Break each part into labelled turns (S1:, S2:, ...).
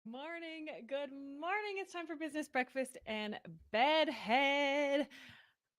S1: Morning. Good morning. It's time for business breakfast and bedhead.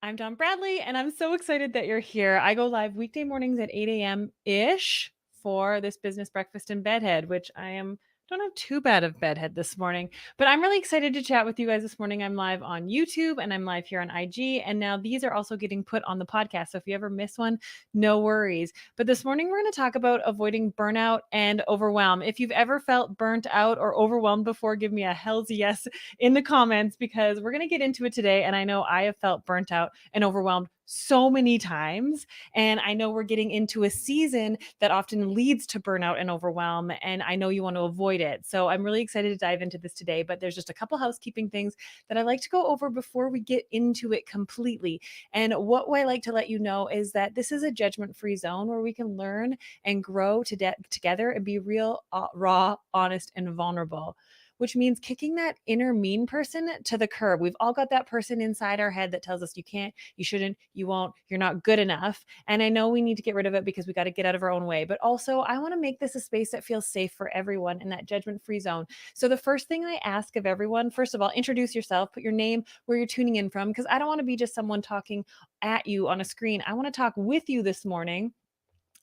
S1: I'm Don Bradley, and I'm so excited that you're here. I go live weekday mornings at 8 a.m. ish for this business breakfast and bedhead, which I am don't have too bad of bedhead this morning, but I'm really excited to chat with you guys this morning. I'm live on YouTube and I'm live here on IG, and now these are also getting put on the podcast. So if you ever miss one, no worries. But this morning we're going to talk about avoiding burnout and overwhelm. If you've ever felt burnt out or overwhelmed before, give me a hell's yes in the comments because we're going to get into it today. And I know I have felt burnt out and overwhelmed so many times. And I know we're getting into a season that often leads to burnout and overwhelm. And I know you want to avoid it. So I'm really excited to dive into this today. But there's just a couple housekeeping things that I like to go over before we get into it completely. And what I like to let you know is that this is a judgment free zone where we can learn and grow together and be real, raw, honest, and vulnerable, which means kicking that inner mean person to the curb. We've all got that person inside our head that tells us you can't, you shouldn't, you won't, you're not good enough. And I know we need to get rid of it because we got to get out of our own way. But also, I want to make this a space that feels safe for everyone in that judgment free zone. So, the first thing I ask of everyone, first of all, introduce yourself, put your name, where you're tuning in from, because I don't want to be just someone talking at you on a screen. I want to talk with you this morning,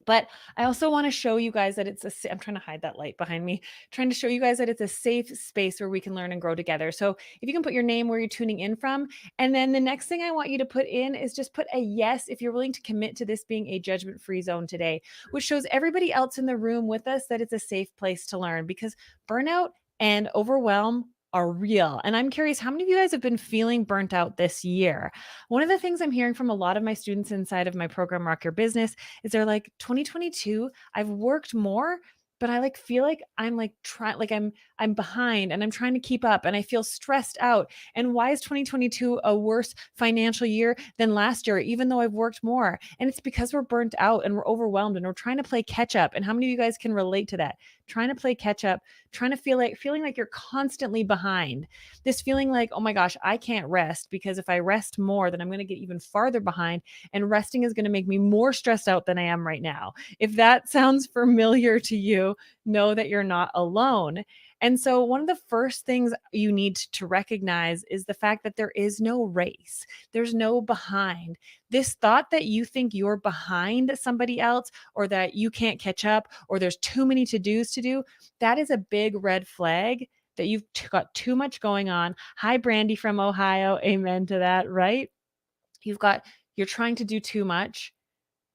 S1: but I also want to show you guys that I'm trying to hide that light behind me, trying to show you guys that it's a safe space where we can learn and grow together. So if you can put your name, where you're tuning in from, and then the next thing I want you to put in is just put a yes if you're willing to commit to this being a judgment-free zone today, which shows everybody else in the room with us that it's a safe place to learn, because burnout and overwhelm are real. And I'm curious, how many of you guys have been feeling burnt out this year? One of the things I'm hearing from a lot of my students inside of my program, Rock Your Business, is they're like, 2022, I've worked more, but I feel like I'm trying, I'm behind and I'm trying to keep up and I feel stressed out. And why is 2022 a worse financial year than last year, even though I've worked more? And it's because we're burnt out and we're overwhelmed and we're trying to play catch up. And how many of you guys can relate to that? Trying to play catch up, trying to feeling like you're constantly behind. This feeling like, oh my gosh, I can't rest because if I rest more, then I'm going to get even farther behind. And resting is going to make me more stressed out than I am right now. If that sounds familiar to you, know that you're not alone. And so, one of the first things you need to recognize is the fact that there is no race, there's no behind. This thought that you think you're behind somebody else or that you can't catch up or there's too many to dos to do, that is a big red flag that you've got too much going on. Hi, Brandy from Ohio. Amen to that, right? You've got, you're trying to do too much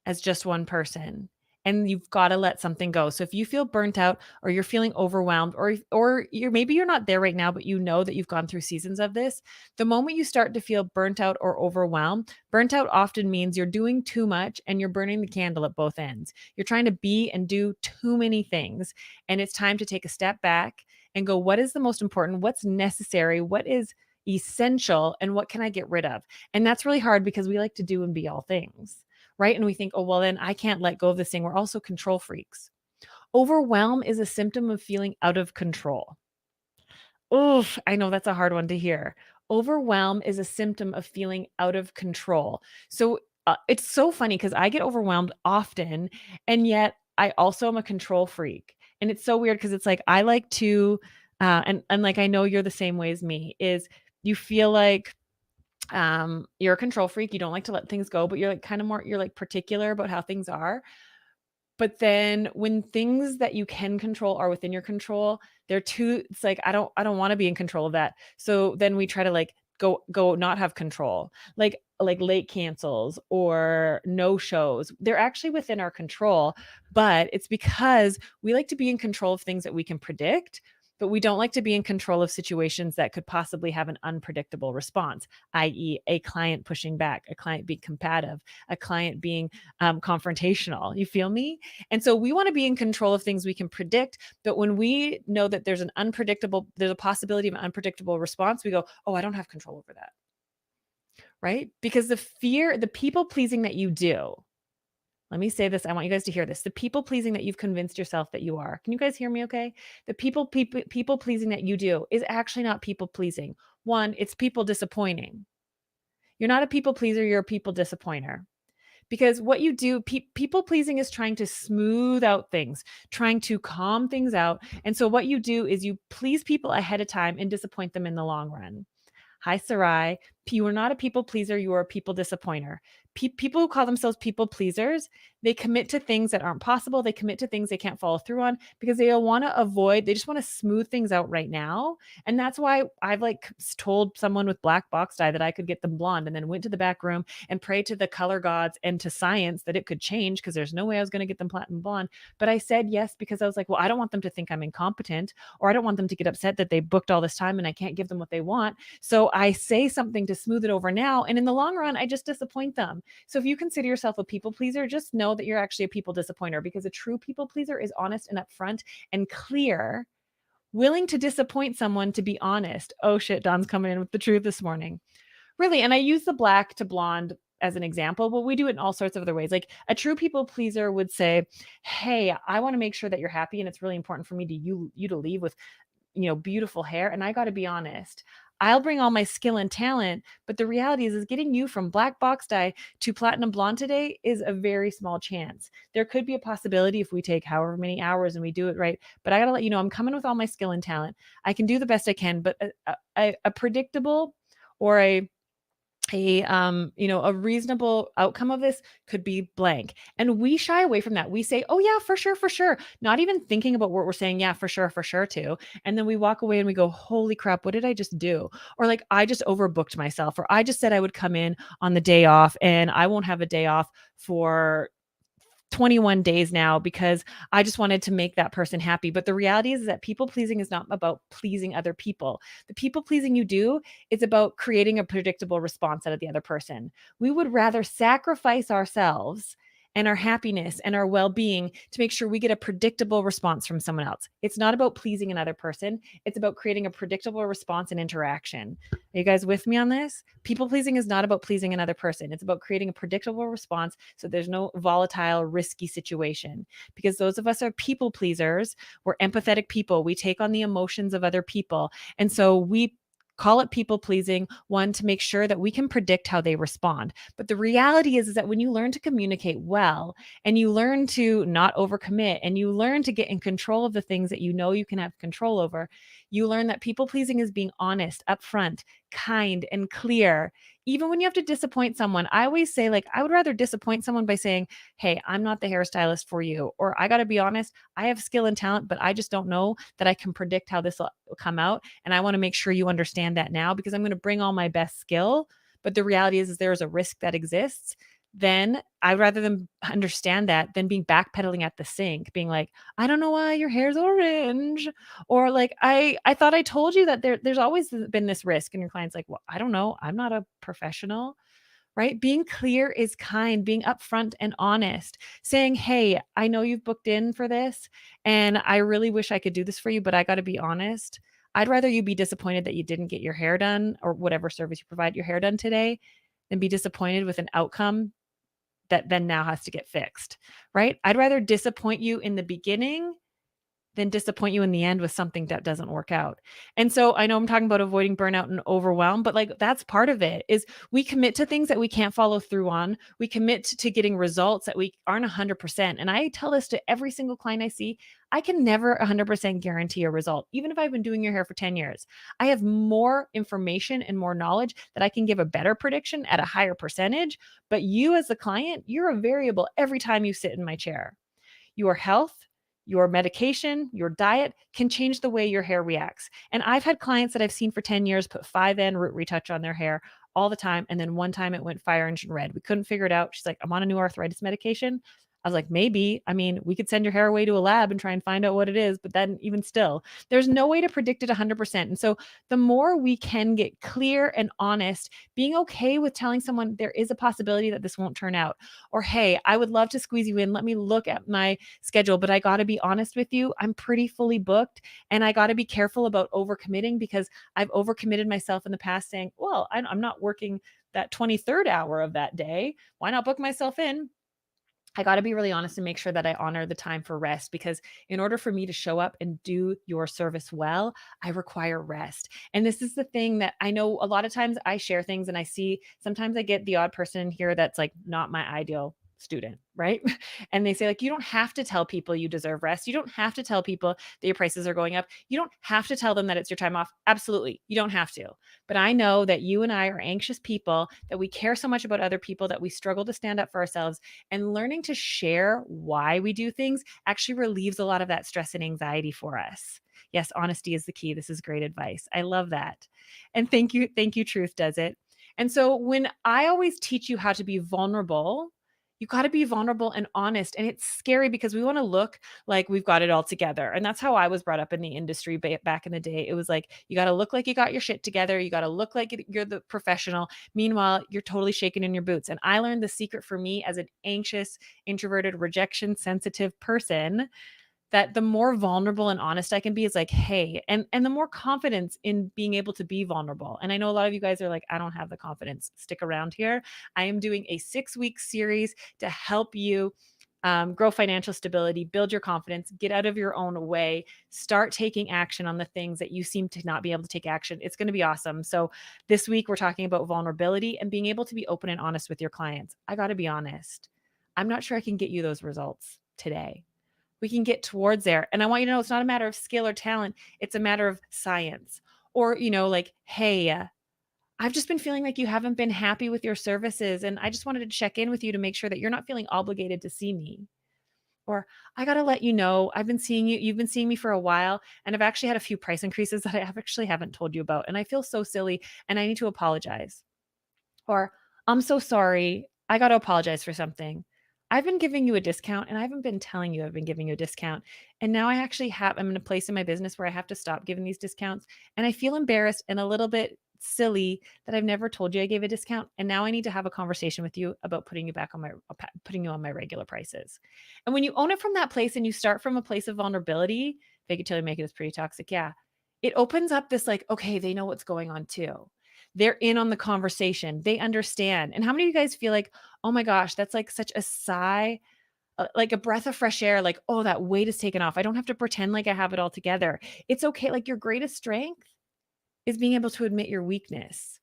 S1: as just one person, and you've got to let something go. So if you feel burnt out or you're feeling overwhelmed, or you're, maybe you're not there right now, but you know that you've gone through seasons of this, the moment you start to feel burnt out or overwhelmed, burnt out often means you're doing too much and you're burning the candle at both ends. You're trying to be and do too many things, and it's time to take a step back and go, what is the most important? What's necessary? What is essential? And what can I get rid of? And that's really hard because we like to do and be all things, right? And we think, oh, well, then I can't let go of this thing. We're also control freaks. Overwhelm is a symptom of feeling out of control. Oof, I know that's a hard one to hear. Overwhelm is a symptom of feeling out of control. So it's so funny because I get overwhelmed often, and yet I also am a control freak. And it's so weird because it's like I like to, and like I know you're the same way as me. Is you feel like you're a control freak. You don't like to let things go, but you're like kind of more, you're like particular about how things are. But then when things that you can control are within your control, they're too, it's like, I don't want to be in control of that. So then we try to like go not have control. Like late cancels or no shows. They're actually within our control, but it's because we like to be in control of things that we can predict, but we don't like to be in control of situations that could possibly have an unpredictable response, i.e., a client pushing back, a client being combative, a client being confrontational. You feel me? And so we want to be in control of things we can predict. But when we know that there's a possibility of an unpredictable response, we go, oh, I don't have control over that. Right? Because the people pleasing that you do, let me say this. I want you guys to hear this. The people pleasing that you've convinced yourself that you are. Can you guys hear me okay? The people pleasing that you do is actually not people pleasing. One, it's people disappointing. You're not a people pleaser, you're a people disappointer. because what you do, people pleasing is trying to smooth out things, trying to calm things out. And so what you do is you please people ahead of time and disappoint them in the long run. Hi, Sarai. You are not a people pleaser. You are a people disappointer. People who call themselves people pleasers, they commit to things that aren't possible. They commit to things they can't follow through on because they want to avoid, they just want to smooth things out right now. And that's why I've like told someone with black box dye that I could get them blonde and then went to the back room and prayed to the color gods and to science that it could change because there's no way I was going to get them platinum blonde. But I said yes because I was like, well, I don't want them to think I'm incompetent, or I don't want them to get upset that they booked all this time and I can't give them what they want. So I say something to smooth it over now. And in the long run, I just disappoint them. So if you consider yourself a people pleaser, just know that you're actually a people disappointer, because a true people pleaser is honest and upfront and clear, willing to disappoint someone to be honest. Oh shit, Don's coming in with the truth this morning. Really. And I use the black to blonde as an example, but we do it in all sorts of other ways. Like a true people pleaser would say, hey, I want to make sure that you're happy. And it's really important for me to you to leave with, beautiful hair. And I got to be honest. I'll bring all my skill and talent, but the reality is getting you from black box dye to platinum blonde today is a very small chance. There could be a possibility if we take however many hours and we do it right, but I got to let you know I'm coming with all my skill and talent. I can do the best I can, but a predictable or a reasonable outcome of this could be blank. And we shy away from that. We say, oh yeah, for sure, not even thinking about what we're saying. Yeah, for sure too. And then we walk away and we go, holy crap, what did I just do? Or like, I just overbooked myself, or I just said I would come in on the day off and I won't have a day off for 21 days now because I just wanted to make that person happy. But the reality is that people pleasing is not about pleasing other people. The people pleasing you do is about creating a predictable response out of the other person. We would rather sacrifice ourselves and our happiness and our well-being to make sure we get a predictable response from someone else. It's not about pleasing another person. It's about creating a predictable response and interaction. Are you guys with me on this? People pleasing is not about pleasing another person. It's about creating a predictable response so there's no volatile, risky situation. Because those of us are people pleasers. We're empathetic people. We take on the emotions of other people. And so we call it people pleasing, one, to make sure that we can predict how they respond. But the reality is that when you learn to communicate well and you learn to not overcommit and you learn to get in control of the things that you know you can have control over, you learn that people pleasing is being honest, upfront, kind, and clear. Even when you have to disappoint someone, I always say, like, I would rather disappoint someone by saying, hey, I'm not the hairstylist for you. Or I got to be honest, I have skill and talent, but I just don't know that I can predict how this will come out. And I want to make sure you understand that now because I'm going to bring all my best skill. But the reality is there is a risk that exists. Then I'd rather them understand that than being backpedaling at the sink, being like, I don't know why your hair's orange. Or like, I thought I told you that there's always been this risk. And your client's like, well, I don't know. I'm not a professional. Right? Being clear is kind, being upfront and honest, saying, hey, I know you've booked in for this and I really wish I could do this for you, but I got to be honest. I'd rather you be disappointed that you didn't get your hair done or whatever service you provide your hair done today than be disappointed with an outcome that then now has to get fixed, right? I'd rather disappoint you in the beginning than disappoint you in the end with something that doesn't work out. And so I know I'm talking about avoiding burnout and overwhelm, but like that's part of it is we commit to things that we can't follow through on. We commit to getting results that we aren't 100%. And I tell this to every single client I see, I can never 100% guarantee a result. Even if I've been doing your hair for 10 years, I have more information and more knowledge that I can give a better prediction at a higher percentage. But you as the client, you're a variable every time you sit in my chair. Your health, your medication, your diet can change the way your hair reacts. And I've had clients that I've seen for 10 years put 5N root retouch on their hair all the time. And then one time it went fire engine red. We couldn't figure it out. She's like, I'm on a new arthritis medication. I was like, maybe. I mean, we could send your hair away to a lab and try and find out what it is. But then, even still, there's no way to predict it 100%. And so, the more we can get clear and honest, being okay with telling someone there is a possibility that this won't turn out, or hey, I would love to squeeze you in. Let me look at my schedule, but I got to be honest with you. I'm pretty fully booked, and I got to be careful about overcommitting because I've overcommitted myself in the past, saying, well, I'm not working that 23rd hour of that day. Why not book myself in? I got to be really honest and make sure that I honor the time for rest, because in order for me to show up and do your service well, I require rest. And this is the thing that I know a lot of times I share things and I see sometimes I get the odd person here that's like not my ideal student, right? And they say like, you don't have to tell people you deserve rest. You don't have to tell people that your prices are going up. You don't have to tell them that it's your time off. Absolutely. You don't have to. But I know that you and I are anxious people, that we care so much about other people, that we struggle to stand up for ourselves, and learning to share why we do things actually relieves a lot of that stress and anxiety for us. Yes, honesty is the key. This is great advice. I love that. And thank you. Thank you, Truth Does It. And so when I always teach you how to be vulnerable, you got to be vulnerable and honest. And it's scary because we want to look like we've got it all together. And that's how I was brought up in the industry back in the day. It was like, you got to look like you got your shit together. You got to look like you're the professional. Meanwhile, you're totally shaking in your boots. And I learned the secret for me as an anxious, introverted, rejection sensitive person, that the more vulnerable and honest I can be is like, hey, and the more confidence in being able to be vulnerable. And I know a lot of you guys are like, I don't have the confidence. Stick around here. I am doing a 6-week series to help you grow financial stability, build your confidence, get out of your own way, start taking action on the things that you seem to not be able to take action. It's going to be awesome. So this week we're talking about vulnerability and being able to be open and honest with your clients. I got to be honest. I'm not sure I can get you those results today. We can get towards there. And I want you to know it's not a matter of skill or talent. It's a matter of science. Or, like, hey, I've just been feeling like you haven't been happy with your services. And I just wanted to check in with you to make sure that you're not feeling obligated to see me. Or I got to let you know, I've been seeing you. You've been seeing me for a while. And I've actually had a few price increases that I actually haven't told you about. And I feel so silly and I need to apologize. Or I'm so sorry. I got to apologize for something. I've been giving you a discount and I haven't been telling you I've been giving you a discount. And now I'm in a place in my business where I have to stop giving these discounts. And I feel embarrassed and a little bit silly that I've never told you I gave a discount. And now I need to have a conversation with you about putting you on my regular prices. And when you own it from that place and you start from a place of vulnerability, fake it till you make it is pretty toxic. Yeah. It opens up this like, okay, they know what's going on too. They're in on the conversation. They understand. And how many of you guys feel like, oh my gosh, that's like such a sigh, like a breath of fresh air, like, oh, that weight is taken off. I don't have to pretend like I have it all together. It's okay. Like your greatest strength is being able to admit your weakness.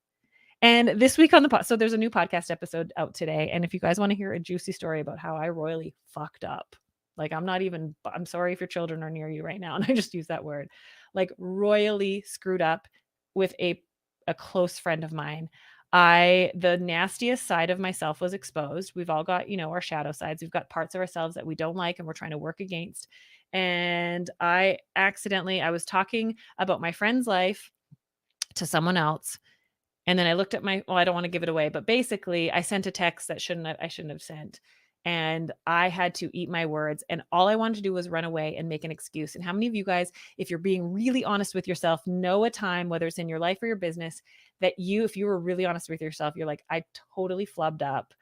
S1: And this week on the so there's a new podcast episode out today. And if you guys want to hear a juicy story about how I royally fucked up, like I'm sorry if your children are near you right now. And I just use that word, like royally screwed up with a close friend of mine. The nastiest side of myself was exposed. We've all got, our shadow sides. We've got parts of ourselves that we don't like and we're trying to work against. And I was talking about my friend's life to someone else. And then I looked at I don't want to give it away, but basically I sent a text that I shouldn't have sent. And I had to eat my words. And all I wanted to do was run away and make an excuse. And how many of you guys, if you're being really honest with yourself, know a time, whether it's in your life or your business, that if you were really honest with yourself, you're like, I totally flubbed up,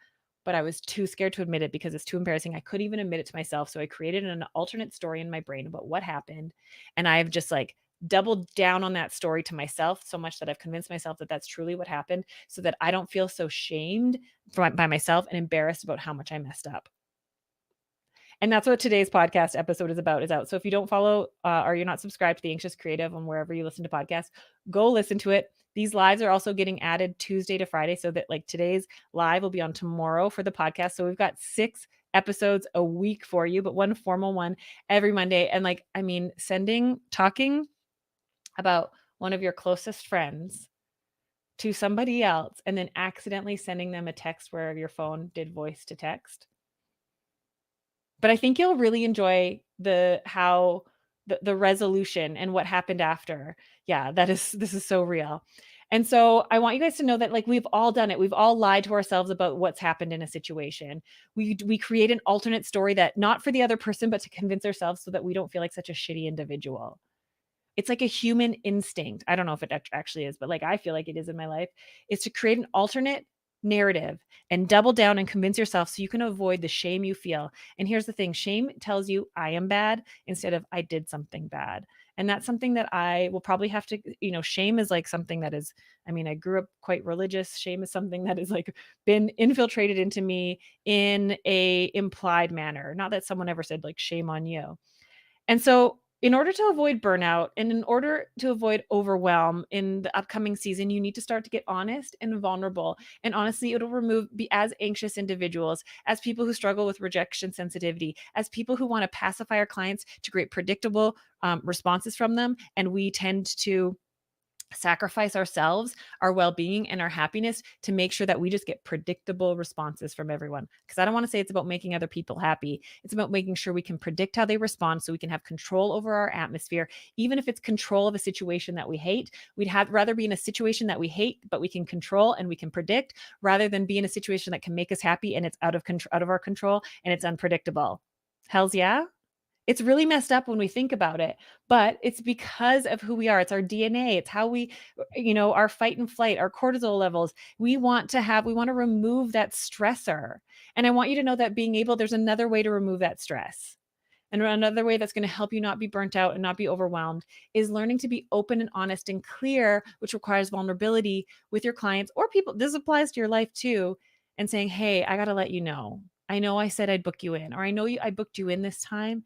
S1: but I was too scared to admit it because it's too embarrassing. I couldn't even admit it to myself. So I created an alternate story in my brain about what happened. And I've just like doubled down on that story to myself so much that I've convinced myself that that's truly what happened, so that I don't feel so shamed by myself and embarrassed about how much I messed up. And that's what today's podcast episode is out. So if you don't follow or you're not subscribed to The Anxious Creative on wherever you listen to podcasts, go listen to it. These lives are also getting added Tuesday to Friday, so that like today's live will be on tomorrow for the podcast. So we've got 6 episodes a week for you, but one formal one every Monday. And talking about one of your closest friends to somebody else and then accidentally sending them a text where your phone did voice to text. But I think you'll really enjoy the resolution and what happened after. Yeah, this is so real. And so I want you guys to know that like we've all done it. We've all lied to ourselves about what's happened in a situation. We create an alternate story that not for the other person, but to convince ourselves so that we don't feel like such a shitty individual. It's like a human instinct. I don't know if it actually is, but like I feel like it is in my life, is to create an alternate narrative and double down and convince yourself so you can avoid the shame you feel. And here's the thing, shame tells you I am bad instead of I did something bad. And that's something that I will probably have to, shame is like something that is, I grew up quite religious. Shame is something that has like been infiltrated into me in a implied manner. Not that someone ever said like shame on you. And so In order to avoid burnout and in order to avoid overwhelm in the upcoming season, you need to start to get honest and vulnerable. And honestly, it'll remove be as anxious individuals, as people who struggle with rejection sensitivity, as people who want to pacify our clients to create predictable responses from them. And we tend to sacrifice ourselves, our well-being and our happiness to make sure that we just get predictable responses from everyone. Because I don't want to say it's about making other people happy. It's about making sure we can predict how they respond so we can have control over our atmosphere. Even if it's control of a situation that we hate, we'd have rather be in a situation that we hate, but we can control and we can predict, rather than be in a situation that can make us happy and it's out of our control and it's unpredictable. Hells yeah. It's really messed up when we think about it, but it's because of who we are. It's our DNA. It's how we, our fight and flight, our cortisol levels. We want to remove that stressor. And I want you to know that there's another way to remove that stress. And another way that's going to help you not be burnt out and not be overwhelmed is learning to be open and honest and clear, which requires vulnerability with your clients or people. This applies to your life too. And saying, hey, I got to let you know. I know I said I'd book you in, or I booked you in this time,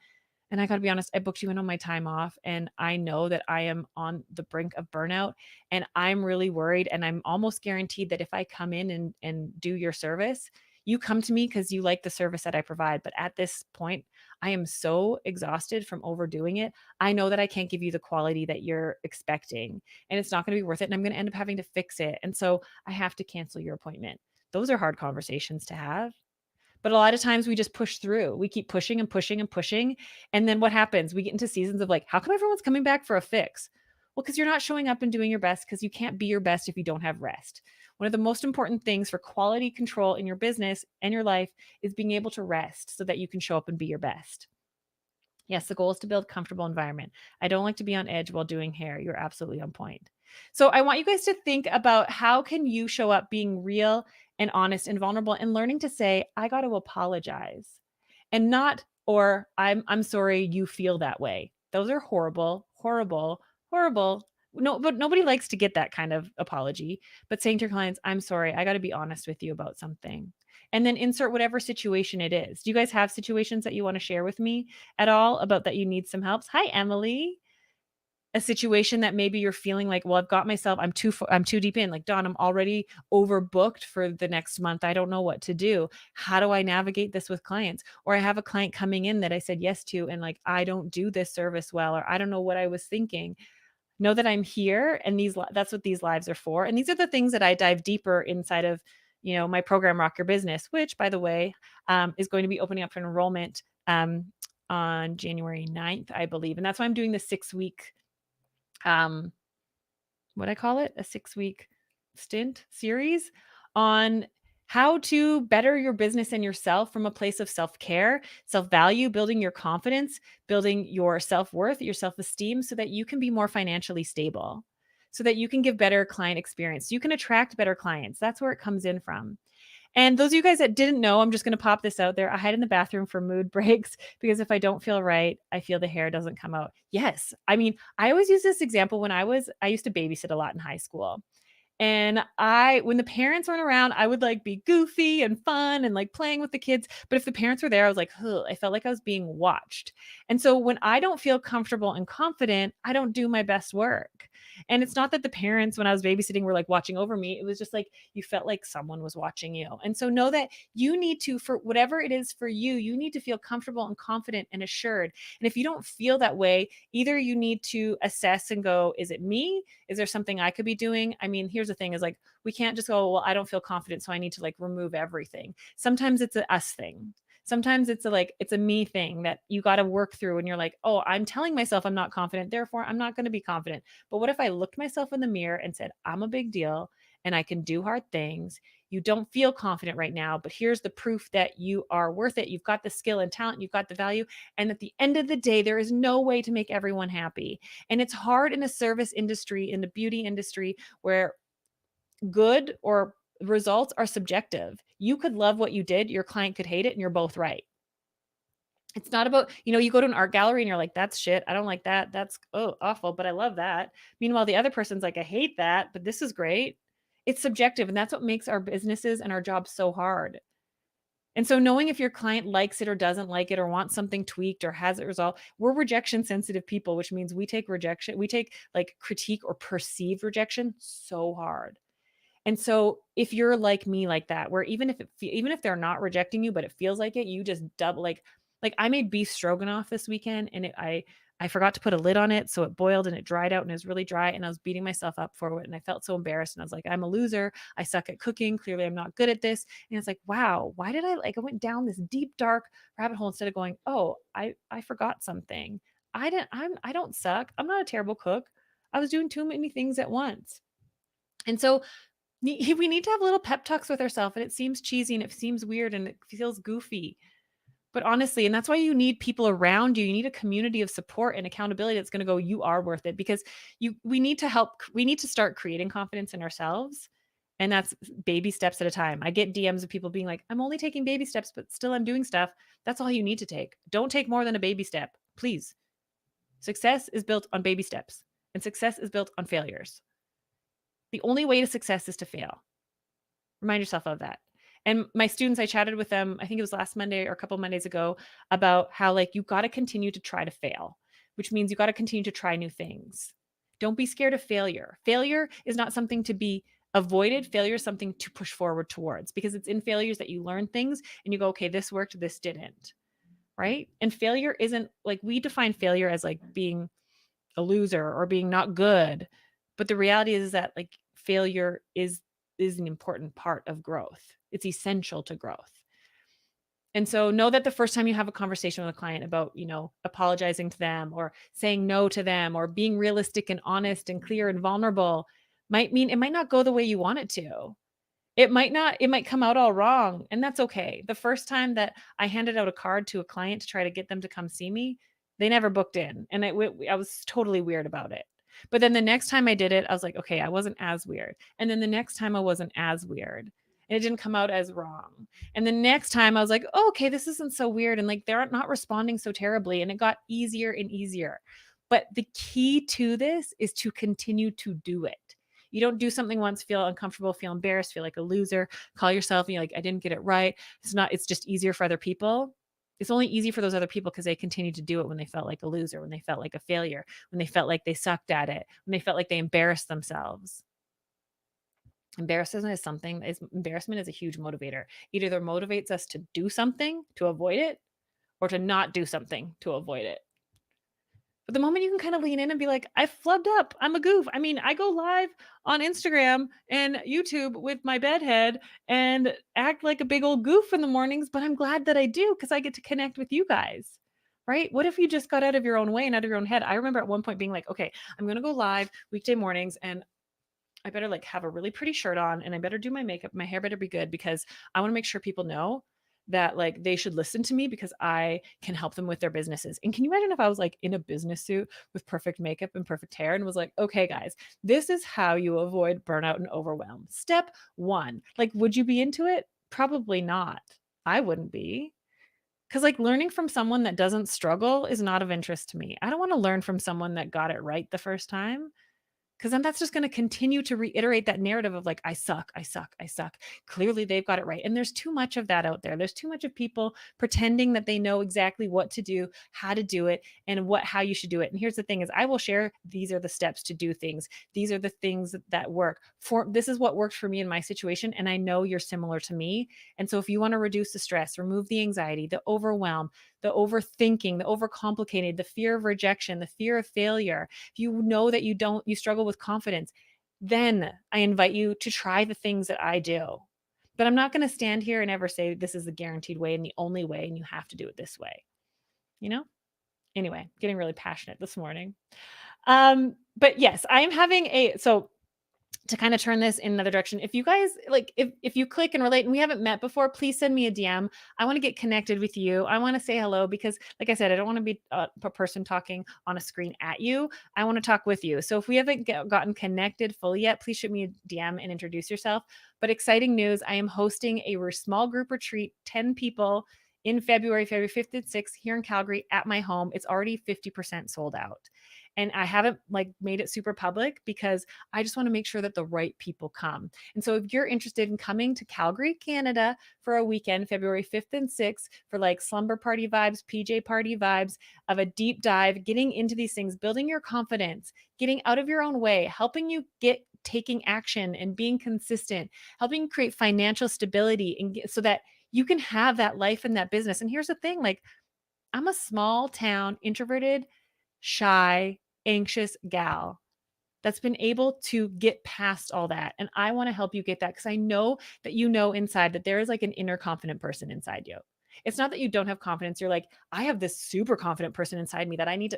S1: and I gotta be honest, I booked you in on my time off, and I know that I am on the brink of burnout, and I'm really worried, and I'm almost guaranteed that if I come in and do your service, you come to me because you like the service that I provide. But at this point, I am so exhausted from overdoing it. I know that I can't give you the quality that you're expecting, and it's not gonna be worth it, and I'm gonna end up having to fix it. And so I have to cancel your appointment. Those are hard conversations to have. But a lot of times we just push through. We keep pushing and pushing and pushing. And then what happens? We get into seasons of like, how come everyone's coming back for a fix? Well, because you're not showing up and doing your best, because you can't be your best if you don't have rest. One of the most important things for quality control in your business and your life is being able to rest so that you can show up and be your best. Yes, the goal is to build a comfortable environment. I don't like to be on edge while doing hair. You're absolutely on point. So I want you guys to think about how can you show up being real and honest and vulnerable and learning to say, I got to apologize. And not or I'm sorry you feel that way. Those are horrible, horrible, horrible. No, but nobody likes to get that kind of apology. But saying to your clients, I'm sorry, I got to be honest with you about something. And then insert whatever situation it is. Do you guys have situations that you want to share with me at all about that you need some help? Hi, Emily. A situation that maybe you're feeling like, well, I'm too deep in. Like, Dawn, I'm already overbooked for the next month. I don't know what to do. How do I navigate this with clients? Or I have a client coming in that I said yes to, and like, I don't do this service well, or I don't know what I was thinking. Know that I'm here, and that's what these lives are for. And these are the things that I dive deeper inside of, my program Rock Your Business, which, by the way, is going to be opening up for enrollment on January 9th, I believe. And that's why I'm doing the 6-week um what I call it, a 6-week stint series on how to better your business and yourself from a place of self-care, self-value, building your confidence, building your self-worth, your self-esteem so that you can be more financially stable, so that you can give better client experience. You can attract better clients. That's where it comes in from. And those of you guys that didn't know, I'm just going to pop this out there. I hide in the bathroom for mood breaks because if I don't feel right, I feel the hair doesn't come out. Yes. I mean, I always use this example I used to babysit a lot in high school. And when the parents weren't around, I would like be goofy and fun and like playing with the kids. But if the parents were there, I was like, ugh, I felt like I was being watched. And so when I don't feel comfortable and confident, I don't do my best work. And it's not that the parents, when I was babysitting, were like watching over me. It was just like you felt like someone was watching you. And so know that you need to, for whatever it is for you, you need to feel comfortable and confident and assured. And if you don't feel that way, either you need to assess and go, is it me? Is there something I could be doing? I mean, here's the thing is like, we can't just go, well, I don't feel confident, so I need to like remove everything. Sometimes it's a us thing. Sometimes it's a me thing that you got to work through and you're like, oh, I'm telling myself I'm not confident, therefore I'm not going to be confident. But what if I looked myself in the mirror and said, I'm a big deal and I can do hard things. You don't feel confident right now, but here's the proof that you are worth it. You've got the skill and talent, you've got the value. And at the end of the day, there is no way to make everyone happy. And it's hard in a service industry, in the beauty industry, where good or results are subjective. You could love what you did, your client could hate it, and you're both right. It's not about, you go to an art gallery and you're like, that's shit. I don't like that. That's awful, but I love that. Meanwhile, the other person's like, I hate that, but this is great. It's subjective. And that's what makes our businesses and our jobs so hard. And so knowing if your client likes it or doesn't like it or wants something tweaked or has it resolved, we're rejection sensitive people, which means we take like critique or perceived rejection so hard. And so if you're like me like that, where even if they're not rejecting you, but it feels like it, you just double like I made beef stroganoff this weekend and I forgot to put a lid on it, so it boiled and it dried out and it was really dry and I was beating myself up for it and I felt so embarrassed and I was like, I'm a loser. I suck at cooking. Clearly I'm not good at this. And it's like, wow, why did I went down this deep dark rabbit hole instead of going, "Oh, I forgot something. I don't suck. I'm not a terrible cook. I was doing too many things at once." And so we need to have little pep talks with ourselves, and it seems cheesy and it seems weird and it feels goofy. But honestly, and that's why you need people around you. You need a community of support and accountability that's going to go, you are worth it because we need to start creating confidence in ourselves. And that's baby steps at a time. I get DMs of people being like, I'm only taking baby steps, but still I'm doing stuff. That's all you need to take. Don't take more than a baby step, please. Success is built on baby steps, and success is built on failures. The only way to success is to fail. Remind yourself of that. And my students, I chatted with them, I think it was last Monday or a couple Mondays ago, about how like you got to continue to try to fail, which means you got to continue to try new things. Don't be scared of failure. Failure is not something to be avoided. Failure is something to push forward towards because it's in failures that you learn things and you go, okay, this worked, this didn't. Right. And failure isn't like we define failure as like being a loser or being not good. But the reality is that like failure is an important part of growth. It's essential to growth. And so know that the first time you have a conversation with a client about, apologizing to them or saying no to them or being realistic and honest and clear and vulnerable might mean it might not go the way you want it to. It might come out all wrong, and that's okay. The first time that I handed out a card to a client to try to get them to come see me, they never booked in, and I was totally weird about it. But then the next time I did it, I was like, "Okay, I wasn't as weird." And then the next time I wasn't as weird, and it didn't come out as wrong. And the next time I was like, "Oh, okay, this isn't so weird," and like they're not responding so terribly, and it got easier and easier. But the key to this is to continue to do it. You don't do something once, feel uncomfortable, feel embarrassed, feel like a loser, call yourself and you're like, I didn't get it right. It's just easier for other people. It's only easy for those other people because they continued to do it when they felt like a loser, when they felt like a failure, when they felt like they sucked at it, when they felt like they embarrassed themselves. Embarrassment is a huge motivator. It either motivates us to do something to avoid it or to not do something to avoid it. But the moment you can kind of lean in and be like, I flubbed up. I'm a goof. I mean, I go live on Instagram and YouTube with my bedhead and act like a big old goof in the mornings, but I'm glad that I do because I get to connect with you guys. Right? What if you just got out of your own way and out of your own head? I remember at one point being like, okay, I'm going to go live weekday mornings and I better like have a really pretty shirt on and I better do my makeup. My hair better be good because I want to make sure people know that like they should listen to me because I can help them with their businesses. And can you imagine if I was like in a business suit with perfect makeup and perfect hair and was like, okay, guys, this is how you avoid burnout and overwhelm. Step one. Like, would you be into it? Probably not. I wouldn't be. Because like learning from someone that doesn't struggle is not of interest to me. I don't want to learn from someone that got it right the first time. Because then that's just going to continue to reiterate that narrative of like, I suck, I suck, I suck. Clearly they've got it right. And there's too much of that out there. There's too much of people pretending that they know exactly what to do, how to do it, and how you should do it. And here's the thing is I will share these are the steps to do things. These are the things that work. This is what worked for me in my situation. And I know you're similar to me. And so if you want to reduce the stress, remove the anxiety, the overwhelm, the overthinking, the overcomplicated, the fear of rejection, the fear of failure, if you know that you struggle with confidence, then I invite you to try the things that I do. But I'm not going to stand here and ever say this is the guaranteed way and the only way, and you have to do it this way. You know? Anyway, getting really passionate this morning. But yes, I am having so to kind of turn this in another direction. If you guys like, if you click and relate and we haven't met before, please send me a DM. I want to get connected with you. I want to say hello because like I said, I don't want to be a person talking on a screen at you. I want to talk with you. So if we haven't gotten connected fully yet, please shoot me a DM and introduce yourself. But exciting news, I am hosting a small group retreat, 10 people in February 5th and 6th here in Calgary at my home. It's already 50% sold out. And I haven't like made it super public because I just want to make sure that the right people come. And so if you're interested in coming to Calgary, Canada for a weekend, February 5th and 6th, for like slumber party vibes, PJ party vibes of a deep dive, getting into these things, building your confidence, getting out of your own way, helping you get taking action and being consistent, helping create financial stability and so that you can have that life and that business. And here's the thing, like I'm a small town, introverted, shy, anxious gal that's been able to get past all that. And I want to help you get that because I know that you know inside that there is like an inner confident person inside you. It's not that you don't have confidence. You're like, I have this super confident person inside me that I need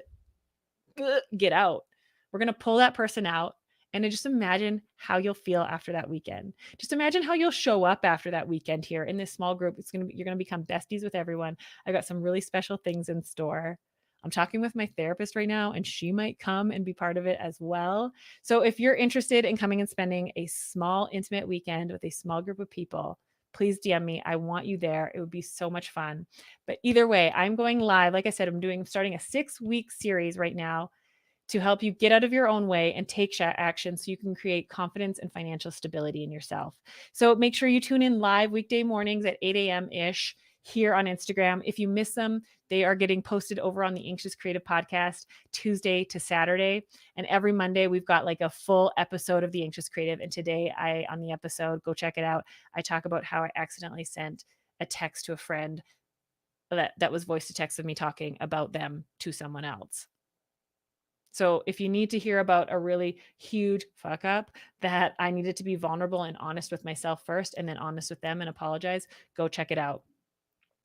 S1: to get out. We're going to pull that person out and then just imagine how you'll feel after that weekend. Just imagine how you'll show up after that weekend here in this small group. You're going to become besties with everyone. I got some really special things in store. I'm talking with my therapist right now and she might come and be part of it as well. So if you're interested in coming and spending a small intimate weekend with a small group of people, please DM me. I want you there. It would be so much fun. But either way, I'm going live. Like I said, starting a 6-week series right now to help you get out of your own way and take action so you can create confidence and financial stability in yourself. So make sure you tune in live weekday mornings at 8 a.m. ish here on Instagram. If you miss them, they are getting posted over on the Anxious Creative Podcast Tuesday to Saturday. And every Monday, we've got like a full episode of the Anxious Creative. And today, on the episode, go check it out, I talk about how I accidentally sent a text to a friend that was voice to text of me talking about them to someone else. So if you need to hear about a really huge fuck up that I needed to be vulnerable and honest with myself first and then honest with them and apologize, go check it out.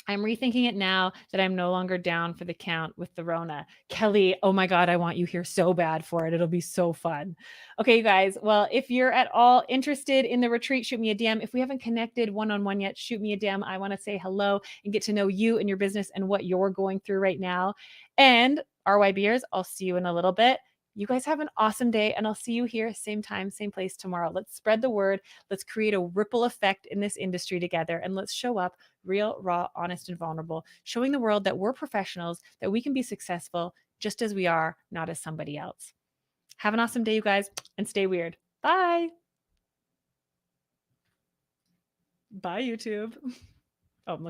S1: I'm rethinking it now that I'm no longer down for the count with the Rona. Kelly, oh my God, I want you here so bad for it. It'll be so fun. Okay, you guys. Well, if you're at all interested in the retreat, shoot me a DM. If we haven't connected one-on-one yet, shoot me a DM. I want to say hello and get to know you and your business and what you're going through right now. And RYBers, I'll see you in a little bit. You guys have an awesome day, and I'll see you here, same time, same place tomorrow. Let's spread the word. Let's create a ripple effect in this industry together, and let's show up real, raw, honest, and vulnerable, showing the world that we're professionals, that we can be successful just as we are, not as somebody else. Have an awesome day, you guys, and stay weird. Bye. Bye, YouTube. Oh, I'm looking.